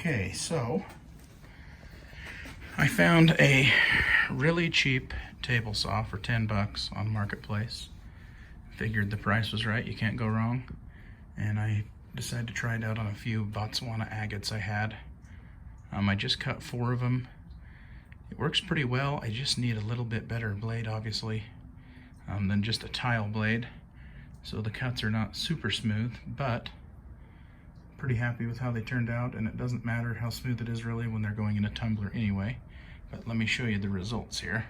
Okay, so I found a really cheap table saw for 10 bucks on Marketplace. Figured the price was right, you can't go wrong. And I decided to try it out on a few Botswana agates I had. I just cut 4 of them. It works pretty well. I just need a little bit better blade, obviously, than just a tile blade. So the cuts are not super smooth, but pretty happy with how they turned out, and it doesn't matter how smooth it is really when they're going in a tumbler anyway. But let me show you the results here.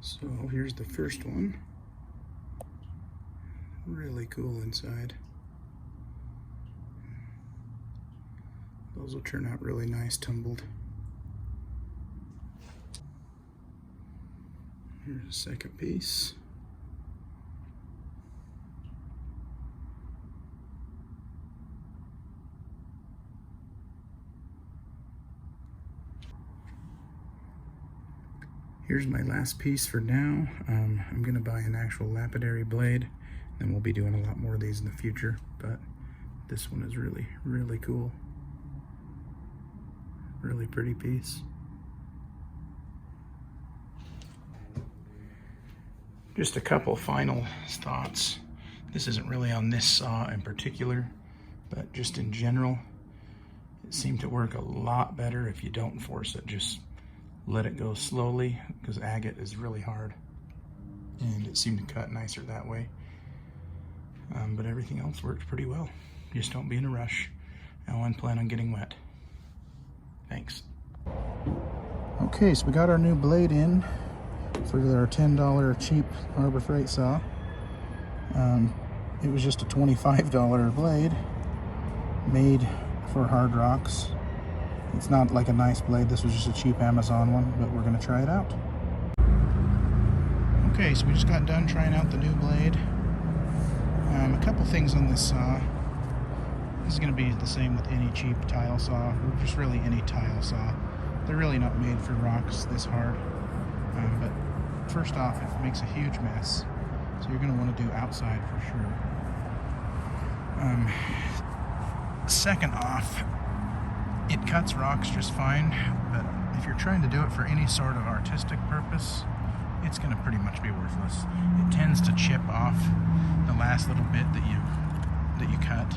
So here's the first one. Really cool inside. Those will turn out really nice tumbled. Here's the second piece. Here's my last piece for now. I'm gonna buy an actual lapidary blade, and we'll be doing a lot more of these in the future, but this one is really, really cool. Really pretty piece. Just a couple final thoughts. This isn't really on this saw in particular, but just in general, it seemed to work a lot better if you don't force it. Just let it go slowly, because agate is really hard, and it seemed to cut nicer that way. But everything else worked pretty well. Just don't be in a rush. I wouldn't plan on getting wet. Thanks. Okay, so we got our new blade in for our $10 cheap Harbor Freight saw. It was just a $25 blade made for hard rocks. It's not like a nice blade. This was just a cheap Amazon one, but we're going to try it out. Okay, so we just got done trying out the new blade. A couple things on this saw. This is going to be the same with any cheap tile saw, or just really any tile saw. They're really not made for rocks this hard. But first off, it makes a huge mess. So you're going to want to do outside for sure. Second off, it cuts rocks just fine, but if you're trying to do it for any sort of artistic purpose, it's going to pretty much be worthless. It tends to chip off the last little bit that you cut,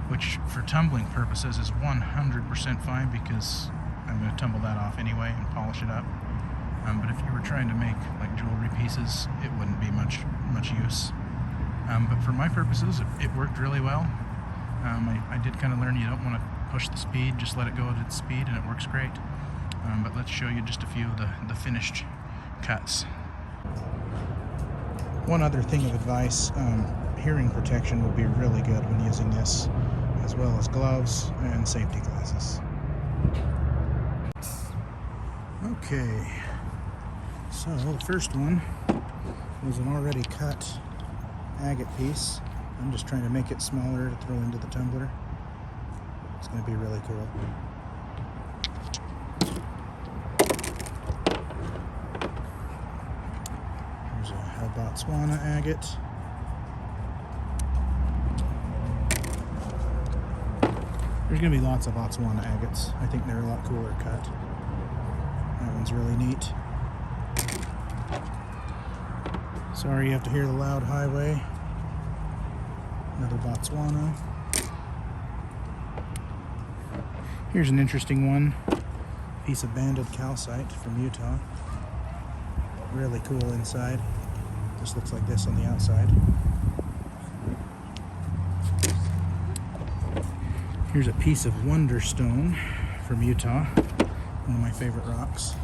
which for tumbling purposes is 100% fine because I'm going to tumble that off anyway and polish it up. But if you were trying to make like jewelry pieces, it wouldn't be much use. But for my purposes, it worked really well. I did kind of learn you don't want to push the speed, just let it go at its speed, and it works great. But let's show you just a few of the finished cuts. One other thing of advice, hearing protection would be really good when using this, as well as gloves and safety glasses. Okay, so the first one was an already cut agate piece. I'm just trying to make it smaller to throw into the tumbler. It's going to be really cool. Here's a Botswana agate. There's going to be lots of Botswana agates. I think they're a lot cooler cut. That one's really neat. Sorry you have to hear the loud highway. Another Botswana. Here's an interesting one. Piece of banded calcite from Utah. Really cool inside. Just looks like this on the outside. Here's a piece of wonderstone from Utah. One of my favorite rocks.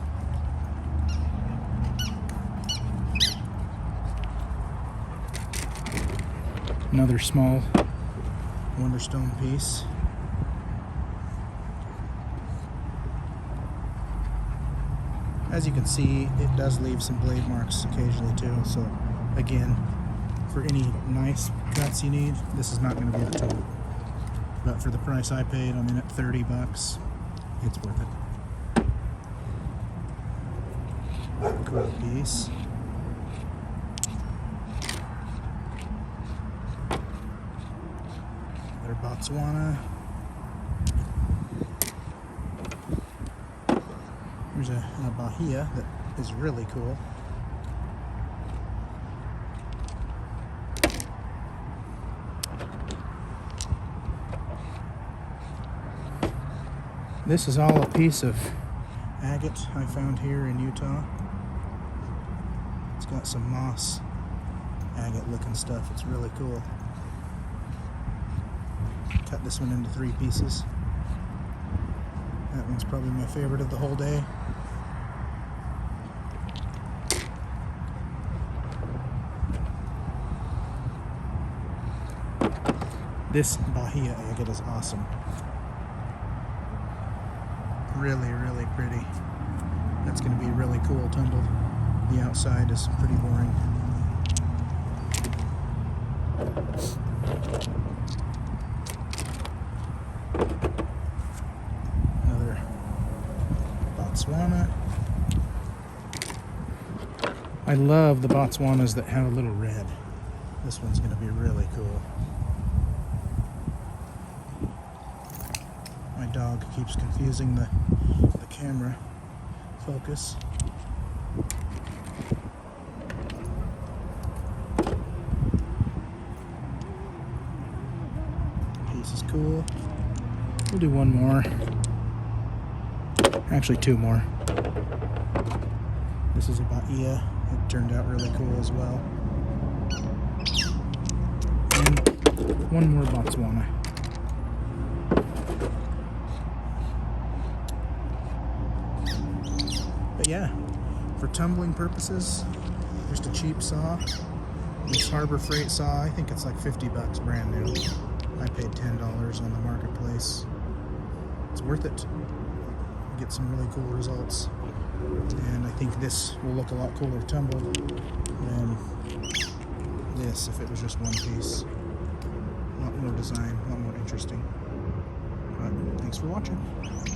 Another small wonderstone piece. As you can see, it does leave some blade marks occasionally too, so again, for any nice cuts you need, this is not going to be the tool. But for the price I paid, I'm in at $30. It's worth it. Cool piece. Another Botswana. There's a bahia that is really cool. This is all a piece of agate I found here in Utah. It's got some moss agate looking stuff. It's really cool. Cut this one into 3 pieces. That one's probably my favorite of the whole day. This bahia agate is awesome. Really, really pretty. That's going to be really cool tumbled. The outside is pretty boring. Another Botswana. I love the Botswanas that have a little red. This one's going to be really cool. My dog keeps confusing the camera focus. Piece is cool. We'll do one more. Actually, 2 more. This is a bahia. It turned out really cool as well. And one more Botswana. But yeah, for tumbling purposes, just a cheap saw. This Harbor Freight saw, I think it's like $50 brand new. I paid $10 on the marketplace. It's worth it. get some really cool results. And I think this will look a lot cooler tumbled than this if it was just one piece. A lot more design, a lot more interesting. But thanks for watching.